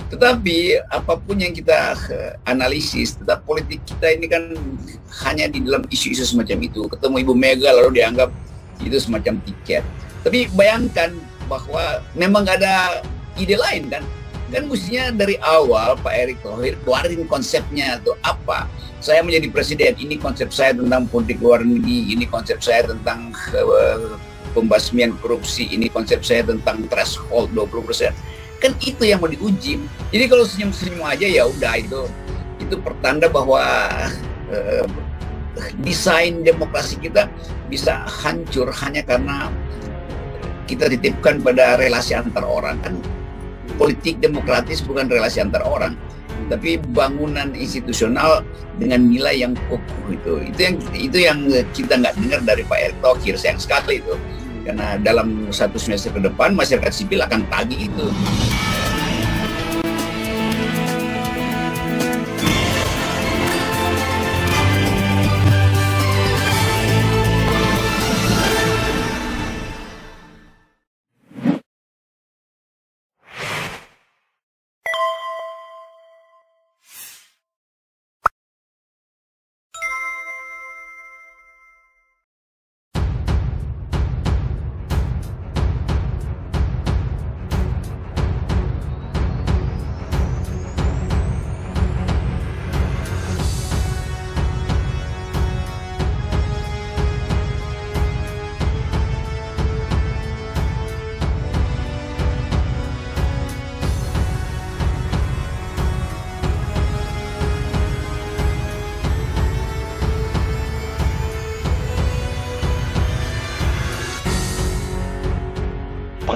Tetapi apapun yang kita analisis, tetap politik kita ini kan hanya di dalam isu-isu semacam itu. Ketemu Ibu Mega lalu dianggap itu semacam tiket. Tapi bayangkan bahwa memang gak ada ide lain kan. Kan mestinya dari awal Pak Erick Thohir keluarin konsepnya tuh apa. Saya menjadi presiden, ini konsep saya tentang politik luar negeri, ini konsep saya tentang pembasmian korupsi, ini konsep saya tentang threshold 20%. Kan itu yang mau diuji. Jadi kalau senyum-senyum aja ya udah itu pertanda bahwa desain demokrasi kita bisa hancur hanya karena kita dititipkan pada relasi antar orang. Kan politik demokratis bukan relasi antar orang, tapi bangunan institusional dengan nilai yang kokoh itu yang kita nggak dengar dari Pak Erick Thohir. Sayang sekali itu. Karena dalam 1 semester ke depan masyarakat sipil akan tagih itu.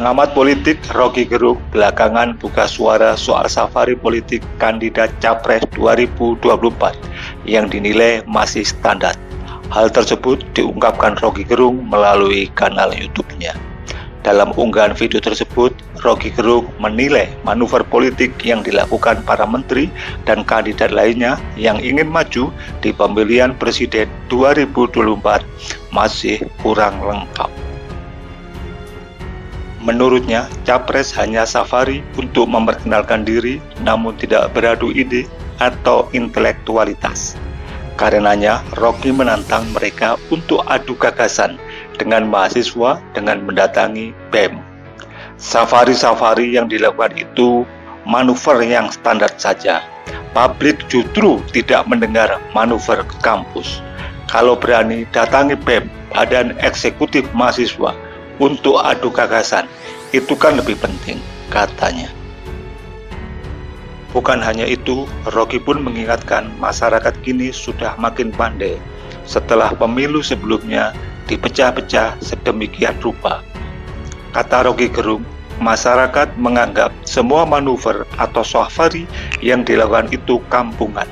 Pengamat politik Rocky Gerung belakangan buka suara soal safari politik kandidat Capres 2024 yang dinilai masih standar. Hal tersebut diungkapkan Rocky Gerung melalui kanal YouTube-nya. Dalam unggahan video tersebut, Rocky Gerung menilai manuver politik yang dilakukan para menteri dan kandidat lainnya yang ingin maju di pemilihan presiden 2024 masih kurang lengkap. Menurutnya, Capres hanya safari untuk memperkenalkan diri namun tidak beradu ide atau intelektualitas. Karenanya, Rocky menantang mereka untuk adu gagasan dengan mahasiswa dengan mendatangi BEM. Safari-safari yang dilakukan itu manuver yang standar saja. Publik justru tidak mendengar manuver ke kampus. Kalau berani datangi BEM, Badan Eksekutif Mahasiswa, untuk adu gagasan, itu kan lebih penting, katanya. Bukan hanya itu, Rocky pun mengingatkan masyarakat kini sudah makin pandai setelah pemilu sebelumnya dipecah-pecah sedemikian rupa. Kata Rocky Gerung, masyarakat menganggap semua manuver atau safari yang dilakukan itu kampungan,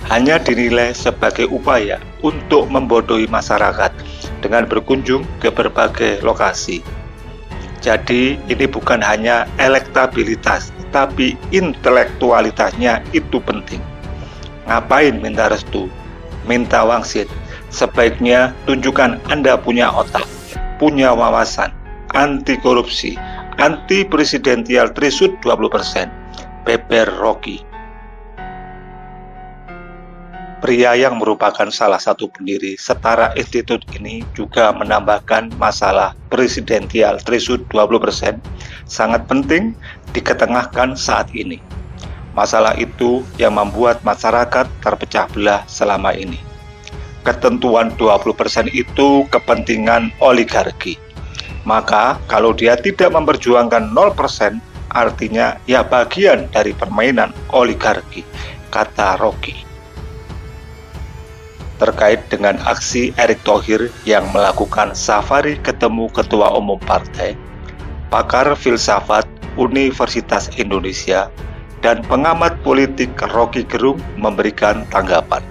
hanya dinilai sebagai upaya untuk membodohi masyarakat dengan berkunjung ke berbagai lokasi. Jadi ini bukan hanya elektabilitas, tapi intelektualitasnya itu penting. Ngapain minta restu, minta wangsit? Sebaiknya tunjukkan Anda punya otak, punya wawasan, anti korupsi, anti presidensial threshold 20%. Beber Rocky. Pria yang merupakan salah satu pendiri Setara Institute ini juga menambahkan masalah presidensial threshold 20% sangat penting diketengahkan saat ini. Masalah itu yang membuat masyarakat terpecah belah selama ini. Ketentuan 20% itu kepentingan oligarki. Maka kalau dia tidak memperjuangkan 0%, artinya ya bagian dari permainan oligarki, kata Rocky. Terkait dengan aksi Erick Thohir yang melakukan safari ketemu Ketua Umum Partai, pakar filsafat Universitas Indonesia dan pengamat politik Rocky Gerung memberikan tanggapan.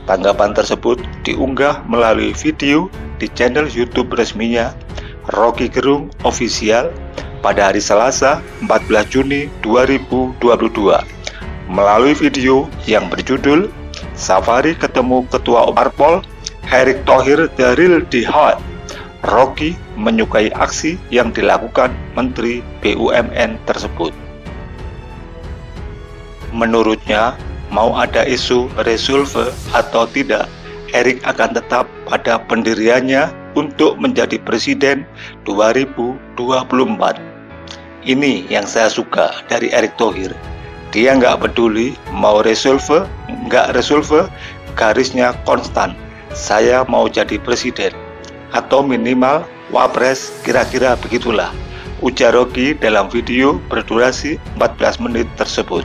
Tanggapan tersebut diunggah melalui video di channel YouTube resminya Rocky Gerung Official pada hari Selasa 14 Juni 2022. Melalui video yang berjudul Safari ketemu Ketua Umum Parpol Erick Thohir The Real Jihad, Rocky menyukai aksi yang dilakukan Menteri BUMN tersebut. Menurutnya, mau ada isu reshuffle atau tidak, Erick akan tetap pada pendiriannya untuk menjadi presiden 2024. Ini yang saya suka dari Erick Thohir. Dia nggak peduli mau reshuffle, nggak reshuffle, garisnya konstan. Saya mau jadi presiden, atau minimal wapres, kira-kira begitulah, ujar Rocky dalam video berdurasi 14 menit tersebut.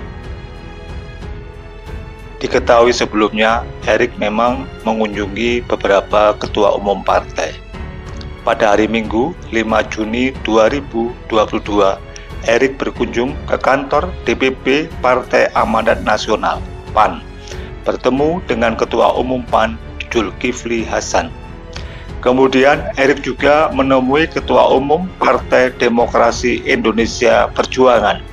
Diketahui sebelumnya, Erick memang mengunjungi beberapa ketua umum partai. Pada hari Minggu, 5 Juni 2022, Erick berkunjung ke kantor DPP Partai Amanat Nasional (PAN), bertemu dengan Ketua Umum PAN Zulkifli Hasan. Kemudian Erick juga menemui Ketua Umum Partai Demokrasi Indonesia Perjuangan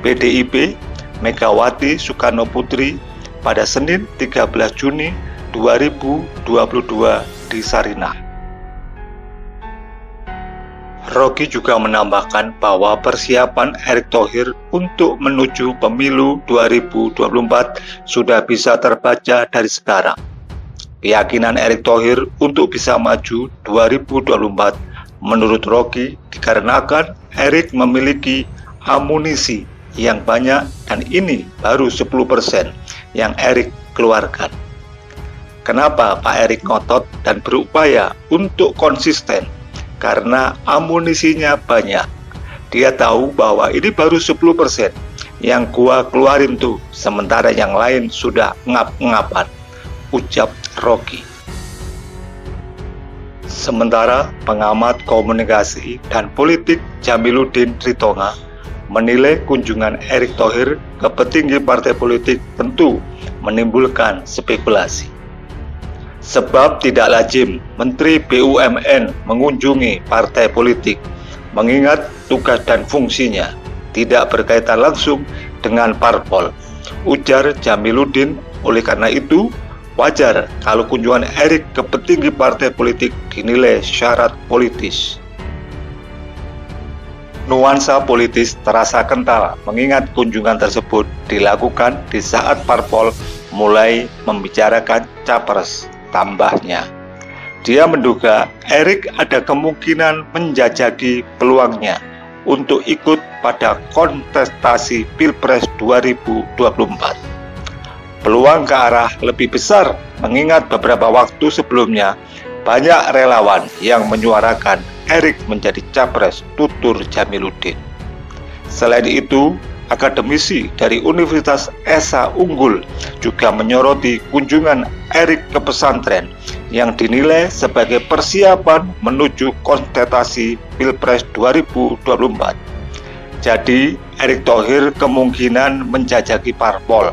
(PDIP) Megawati Soekarno Putri pada Senin 13 Juni 2022 di Sarinah. Rocky juga menambahkan bahwa persiapan Erick Thohir untuk menuju pemilu 2024 sudah bisa terbaca dari sekarang. Keyakinan Erick Thohir untuk bisa maju 2024 menurut Rocky dikarenakan Erick memiliki amunisi yang banyak dan ini baru 10% yang Erick keluarkan. Kenapa Pak Erick ngotot dan berupaya untuk konsisten? Karena amunisinya banyak. Dia tahu bahwa ini baru 10% yang gua keluarin tuh, sementara yang lain sudah ngap-ngapan, ucap Rocky. Sementara pengamat komunikasi dan politik Jamiluddin Ritonga menilai kunjungan Erick Thohir ke petinggi partai politik tentu menimbulkan spekulasi. Sebab tidak lazim Menteri BUMN mengunjungi partai politik, mengingat tugas dan fungsinya tidak berkaitan langsung dengan parpol, ujar Jamiluddin. Oleh karena itu, wajar kalau kunjungan Erick ke petinggi partai politik dinilai syarat politis. Nuansa politis terasa kental mengingat kunjungan tersebut dilakukan di saat parpol mulai membicarakan capres. Tambahnya, dia menduga Erick ada kemungkinan menjajaki peluangnya untuk ikut pada kontestasi Pilpres 2024. Peluang ke arah lebih besar mengingat beberapa waktu sebelumnya banyak relawan yang menyuarakan Erick menjadi capres, tutur Jamiluddin. Selain itu, akademisi dari Universitas Esa Unggul juga menyoroti kunjungan Erick ke pesantren yang dinilai sebagai persiapan menuju kontestasi Pilpres 2024. Jadi, Erick Thohir kemungkinan menjajaki parpol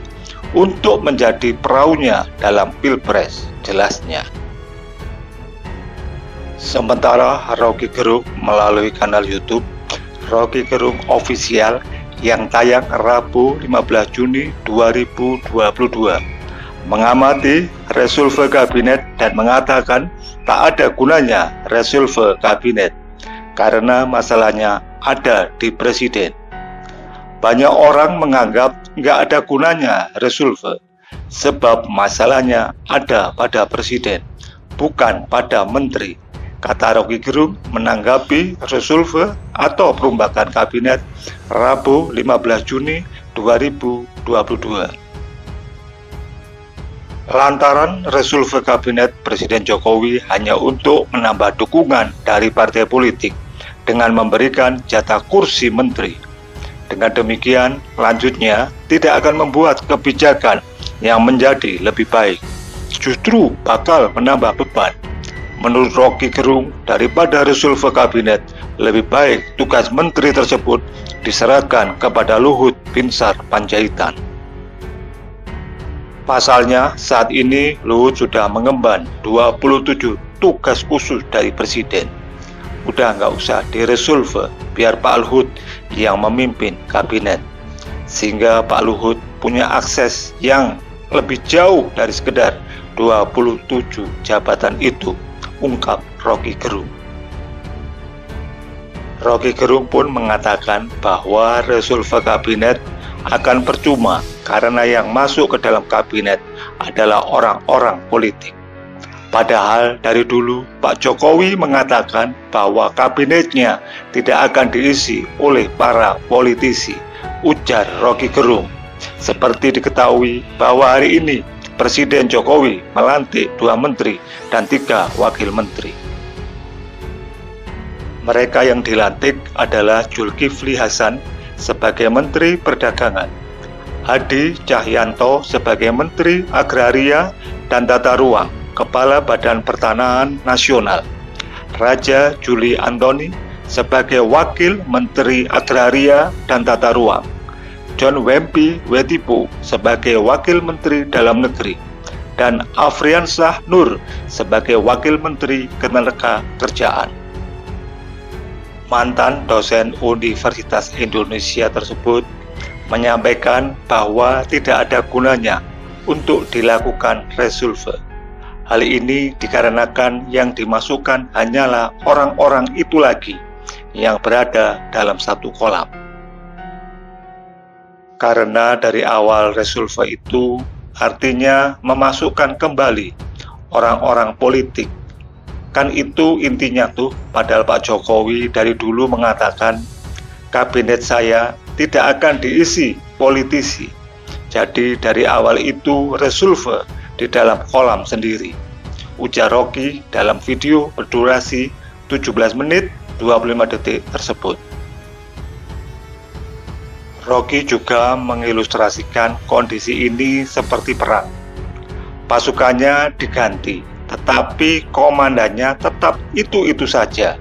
untuk menjadi peraunya dalam Pilpres, jelasnya. Sementara Rocky Gerung melalui kanal YouTube Rocky Gerung Official yang tayang Rabu 15 Juni 2022 mengamati reshuffle kabinet dan mengatakan tak ada gunanya reshuffle kabinet karena masalahnya ada di presiden. Banyak orang menganggap nggak ada gunanya reshuffle sebab masalahnya ada pada presiden, bukan pada menteri, kata Rocky Gerung menanggapi reshuffle atau perombakan kabinet Rabu 15 Juni 2022. Lantaran reshuffle kabinet Presiden Jokowi hanya untuk menambah dukungan dari partai politik dengan memberikan jatah kursi menteri. Dengan demikian, lanjutnya tidak akan membuat kebijakan yang menjadi lebih baik, justru bakal menambah beban. Menurut Rocky Gerung, daripada reshuffle kabinet, lebih baik tugas menteri tersebut diserahkan kepada Luhut Binsar Panjaitan. Pasalnya, saat ini Luhut sudah mengemban 27 tugas khusus dari presiden. Udah nggak usah direshuffle, biar Pak Luhut yang memimpin kabinet. Sehingga Pak Luhut punya akses yang lebih jauh dari sekedar 27 jabatan itu, ungkap Rocky Gerung. Rocky Gerung pun mengatakan bahwa reshuffle kabinet akan percuma karena yang masuk ke dalam kabinet adalah orang-orang politik. Padahal dari dulu Pak Jokowi mengatakan bahwa kabinetnya tidak akan diisi oleh para politisi, ujar Roky Gerung. Seperti diketahui bahwa hari ini Presiden Jokowi melantik 2 menteri dan 3 wakil menteri. Mereka yang dilantik adalah Zulkifli Hasan sebagai Menteri Perdagangan, Hadi Cahyanto sebagai Menteri Agraria dan Tata Ruang, Kepala Badan Pertanahan Nasional, Raja Juli Antoni sebagai Wakil Menteri Agraria dan Tata Ruang, John Wempi Wetipo sebagai Wakil Menteri Dalam Negeri, dan Afriansyah Nur sebagai Wakil Menteri Ketenagakerjaan. Mantan dosen Universitas Indonesia tersebut menyampaikan bahwa tidak ada gunanya untuk dilakukan reshuffle. Hal ini dikarenakan yang dimasukkan hanyalah orang-orang itu lagi yang berada dalam satu kolam. Karena dari awal reshuffle itu artinya memasukkan kembali orang-orang politik. Kan itu intinya tuh, padahal Pak Jokowi dari dulu mengatakan kabinet saya tidak akan diisi politisi. Jadi dari awal itu reshuffle di dalam kolam sendiri, ujar Roky dalam video berdurasi 17 menit 25 detik tersebut. Roky juga mengilustrasikan kondisi ini seperti perang. Pasukannya diganti, tetapi komandannya tetap itu-itu saja,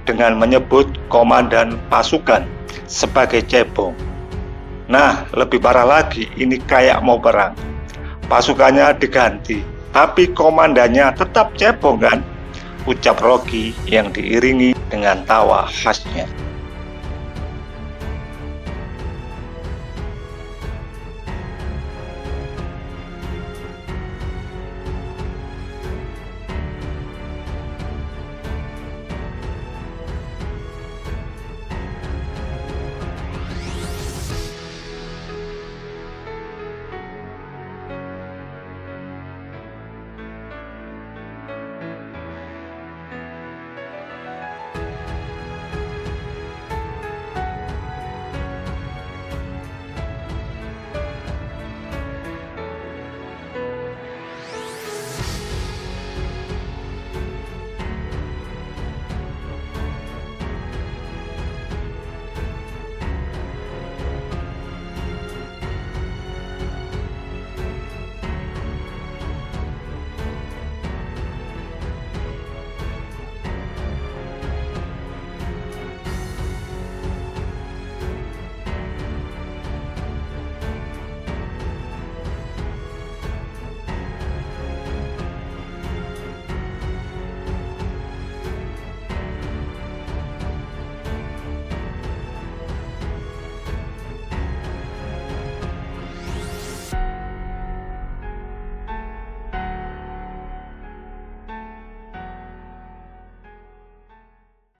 dengan menyebut komandan pasukan sebagai cebong. Nah, lebih parah lagi, ini kayak mau perang. Pasukannya diganti, tapi komandannya tetap cebong kan? Ucap Roky yang diiringi dengan tawa khasnya.